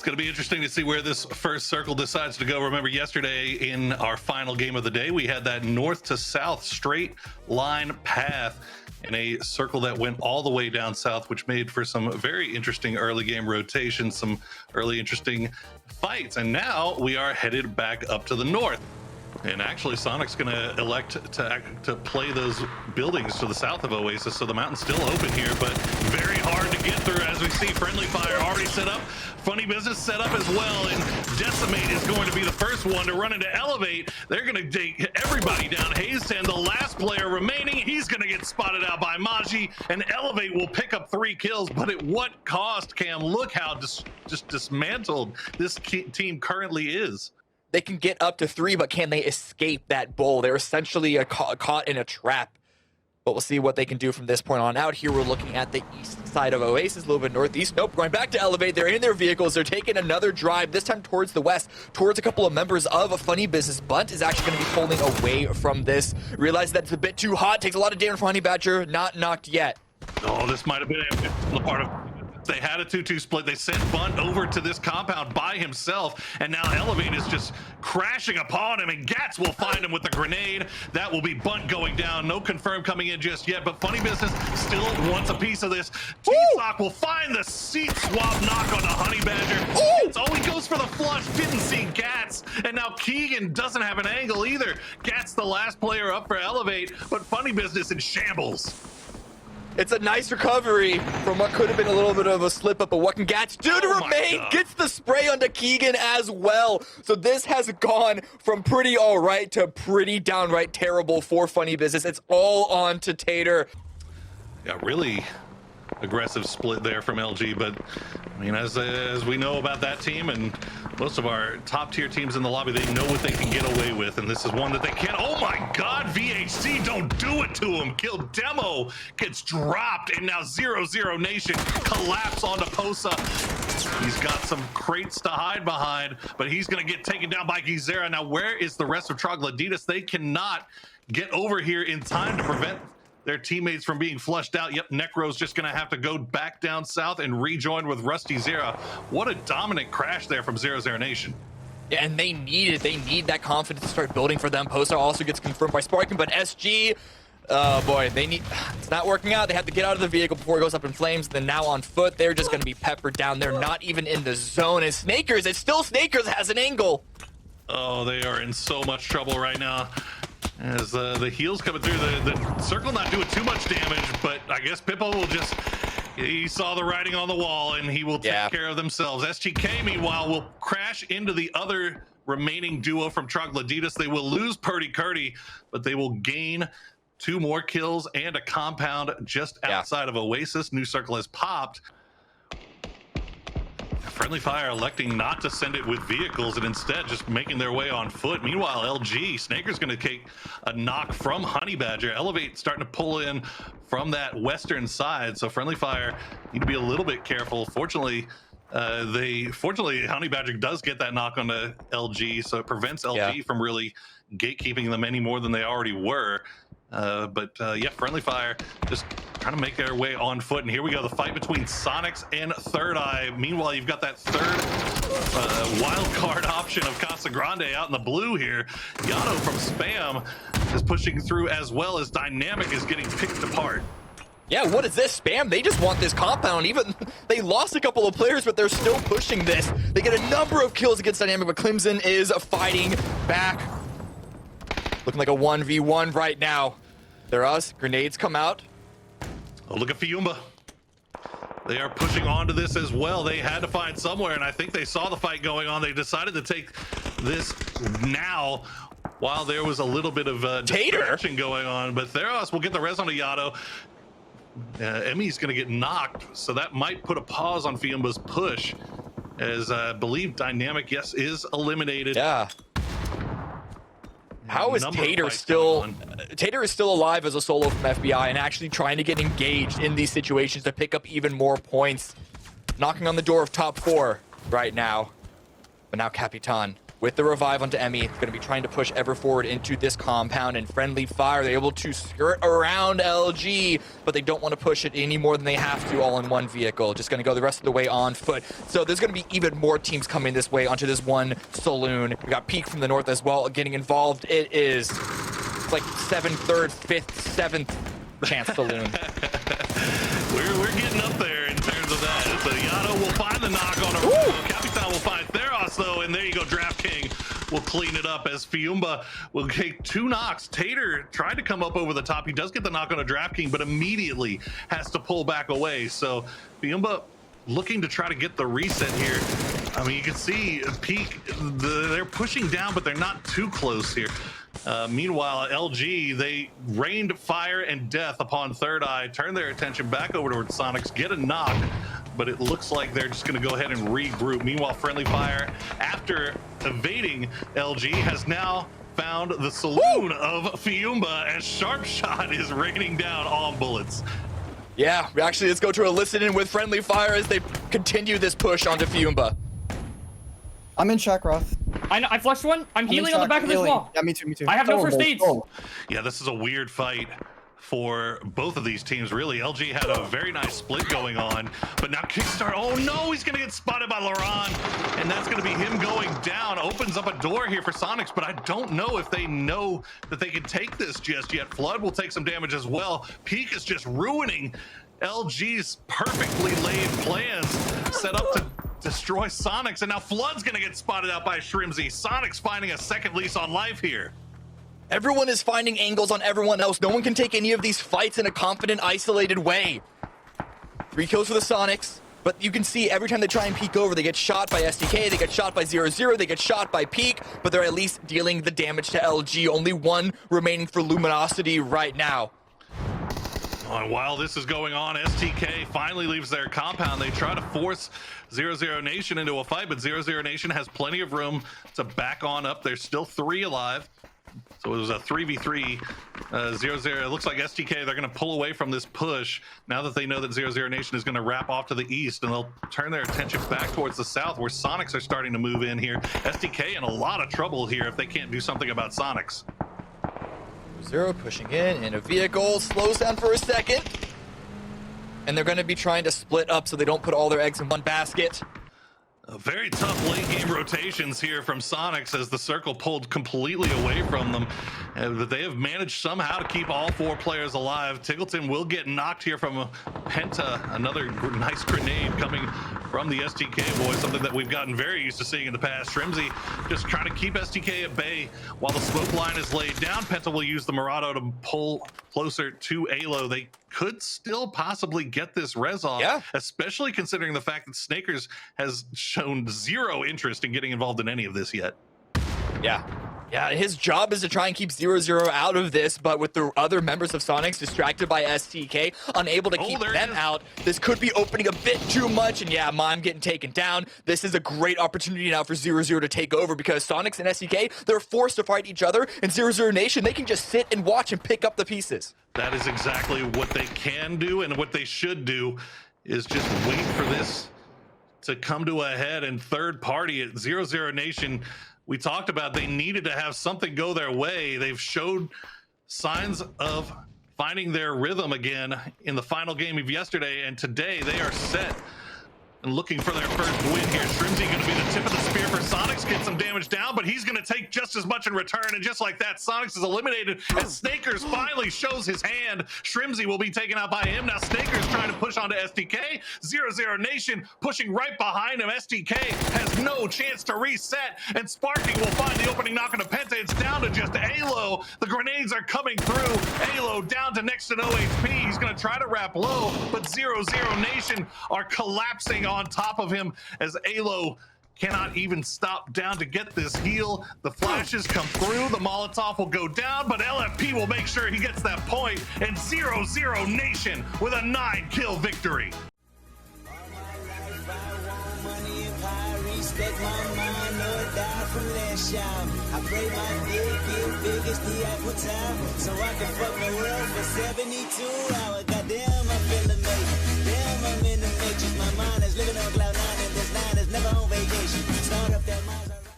It's going to be interesting to see where this first circle decides to go. Remember, yesterday in our final game of the day, we had that north to south straight line path in a circle that went all the way down south, which made for some very interesting early game rotations, some early interesting fights. And now we are headed back up to the north. And actually, Sonic's going to elect to play those buildings to the south of Oasis, so the mountain's still open here, but very hard to get through. As we see, Friendly Fire already set up, Funny Business set up as well, and Decimate is going to be the first one to run into Elevate. They're going to take everybody down. Hazeton, the last player remaining, he's going to get spotted out by Maji, and Elevate will pick up 3 kills, but at what cost, Cam? Look how just dismantled this team currently is. They can get up to 3, but can they escape that bowl? They're essentially caught in a trap. But we'll see what they can do from this point on out. Here we're looking at the east side of Oasis, a little bit northeast. Nope, going back to Elevate. They're in their vehicles. They're taking another drive, this time towards the west, towards a couple of members of a Funny Business. Bunt is actually going to be pulling away from this. Realize that it's a bit too hot. Takes a lot of damage from Honey Badger. Not knocked yet. Oh, this might have been the part of... They had a 2-2 split. They sent Bunt over to this compound by himself, and now Elevate is just crashing upon him, and Gats will find him with the grenade. That will be Bunt going down. No confirm coming in just yet, but Funny Business still wants a piece of this. T-Sock will find the seat swap knock on the Honey Badger. Oh, he goes for the flush. Didn't see Gats, and now Keegan doesn't have an angle either. Gats the last player up for Elevate, but Funny Business in shambles. It's a nice recovery from what could have been a little bit of a slip up, but what can Gats do to remain? Gets the spray onto Keegan as well. So this has gone from pretty all right to pretty downright terrible for Funny Business. It's all on to Tater. Yeah, really aggressive split there from LG, but I mean, as we know about that team and most of our top tier teams in the lobby, they know what they can get away with, and this is one that they can't. Oh my god, VHC, don't do it to him. Kill Demo gets dropped, and now 00Nation collapse onto Posa. He's got some crates to hide behind, but he's gonna get taken down by Gizera. Now where is the rest of Troglodytes? They cannot get over here in time to prevent their teammates from being flushed out. Yep, Necro's just gonna have to go back down south and rejoin with Rusty Zera. What a dominant crash there from 00Nation. Yeah, and they need it. They need that confidence to start building for them. Posa also gets confirmed by Sparkin, but SG, boy, it's not working out. They have to get out of the vehicle before it goes up in flames. Then now on foot, they're just gonna be peppered down. They're not even in the zone. As Snakers, it's still Snakers has an angle. Oh, they are in so much trouble right now. As the heals coming through, the circle not doing too much damage, but I guess Pippo will just, he saw the writing on the wall and he will take care of themselves. SGK, meanwhile, will crash into the other remaining duo from Troglodytes. They will lose Purdy Curdy, but they will gain 2 more kills and a compound just outside of Oasis. New circle has popped. Friendly Fire electing not to send it with vehicles and instead just making their way on foot. Meanwhile, LG, Snaker's going to take a knock from Honey Badger. Elevate starting to pull in from that western side, so Friendly Fire need to be a little bit careful. Fortunately, Honey Badger does get that knock on the LG, so it prevents LG from really gatekeeping them any more than they already were. Yeah, Friendly Fire just trying to make their way on foot, and here we go, the fight between Sonics and Third Eye. Meanwhile, you've got that third wild card option of Casa Grande out in the blue here. Yano from Spam is pushing through, as well as Dynamic is getting picked apart. Yeah, what is this? Spam, they just want this compound. Even they lost a couple of players, but they're still pushing this. They get a number of kills against Dynamic, but Clemson is fighting back. Looking like a 1v1 right now. They're us. Grenades come out. Oh, look at Fiumba. They are pushing onto this as well. They had to find somewhere, and I think they saw the fight going on. They decided to take this now while there was a little bit of distraction going on. But Theros will get the res on Yato. Emmy's going to get knocked, so that might put a pause on Fiumba's push, as I believe Dynamic, yes, is eliminated. Yeah. How is Tater still... Tater is still alive as a solo from FBI and actually trying to get engaged in these situations to pick up even more points. Knocking on the door of top 4 right now. But now Capitan with the revive onto Emmy. Going to be trying to push ever forward into this compound, and friendly fire. They're able to skirt around LG, but they don't want to push it any more than they have to all in one vehicle. Just going to go the rest of the way on foot. So there's going to be even more teams coming this way onto this one saloon. We got Peak from the north as well getting involved. It's like 7th, 3rd, 5th, 7th chance saloon. We're getting up there in terms of that. So Yano will find the knock on a Capitan will find Theros though, and there you go. Draft King will clean it up as Fiumba will take 2 knocks. Tater tried to come up over the top. He does get the knock on a Draft King, but immediately has to pull back away. So Fiumba looking to try to get the reset here. I mean, you can see Peak, they're pushing down, but they're not too close here. Meanwhile, LG, they rained fire and death upon Third Eye, turn their attention back over towards Sonics, get a knock, but it looks like they're just going to go ahead and regroup. Meanwhile, Friendly Fire, after evading LG, has now found the saloon of Fiumba as Sharp Shot is raining down on bullets. Yeah, actually, let's go to a listen in with Friendly Fire as they continue this push onto Fiumba. I'm in Shackroth. I know, I flushed one. I'm healing on the back of this wall. Yeah, me too. I have no first aids. Yeah, this is a weird fight for both of these teams, really. LG had a very nice split going on, but now Kickstart, oh no, he's gonna get spotted by Laurent, and that's gonna be him going down. Opens up a door here for Sonics, but I don't know if they know that they can take this just yet. Flood will take some damage as well. Peak is just ruining LG's perfectly laid plans set up to destroy Sonics, and now Flood's gonna get spotted out by Shrimzy. Sonics finding a second lease on life here. Everyone is finding angles on everyone else. No one can take any of these fights in a confident, isolated way. 3 kills for the Sonics, but you can see every time they try and peek over, they get shot by SDK, they get shot by 0-0, they get shot by Peak, but they're at least dealing the damage to LG. Only 1 remaining for Luminosity right now. And while this is going on, STK finally leaves their compound. They try to force 00Nation into a fight, but 00Nation has plenty of room to back on up. There's still 3 alive. So it was a 3v3. 00, it looks like STK, they're going to pull away from this push now that they know that 00Nation is going to wrap off to the east, and they'll turn their attention back towards the south where Sonics are starting to move in here. STK in a lot of trouble here if they can't do something about Sonics. 0 pushing in a vehicle, slows down for a second. And they're going to be trying to split up so they don't put all their eggs in one basket. Very tough late game rotations here from Sonics as the circle pulled completely away from them. But they have managed somehow to keep all 4 players alive. Tiggleton will get knocked here from a Penta, another nice grenade coming from the STK boys, something that we've gotten very used to seeing in the past. Shrimzy just trying to keep STK at bay while the smoke line is laid down. Penta will use the Murado to pull closer to Alo. They could still possibly get this res off, especially considering the fact that Snakers has shown 0 interest in getting involved in any of this yet. Yeah, his job is to try and keep 0-0 out of this, but with the other members of Sonics distracted by STK, unable to keep them out, this could be opening a bit too much, and yeah, Mime getting taken down. This is a great opportunity now for 0-0 to take over, because Sonics and STK, they're forced to fight each other, and 00Nation, they can just sit and watch and pick up the pieces. That is exactly what they can do, and what they should do is just wait for this to come to a head. And third party at 00Nation, we talked about they needed to have something go their way. They've showed signs of finding their rhythm again in the final game of yesterday, and today they are set and looking for their first win here. Shrimzy going to be the tip of the spear for Sonics, get some damage down, but he's going to take just as much in return, and just like that, Sonics is eliminated as Snakers finally shows his hand. Shrimzy will be taken out by him. Now Snakers trying to push onto SDK. 00Nation pushing right behind him. SDK has no chance to reset, and Sparking will find the opening knock on a Penta. It's down to just Alo. The grenades are coming through. Alo down to next to no HP. He's going to try to wrap low, but 00Nation are collapsing on top of him as Alo cannot even stop down to get this heal. The flashes come through, the Molotov will go down, but LFP will make sure he gets that point, and 00Nation with a 9-kill victory. Respect my mind, no die from last y'all. I pray my dick get big as the Apple Tower, so I can fuck the world for 72 hours. Goddamn.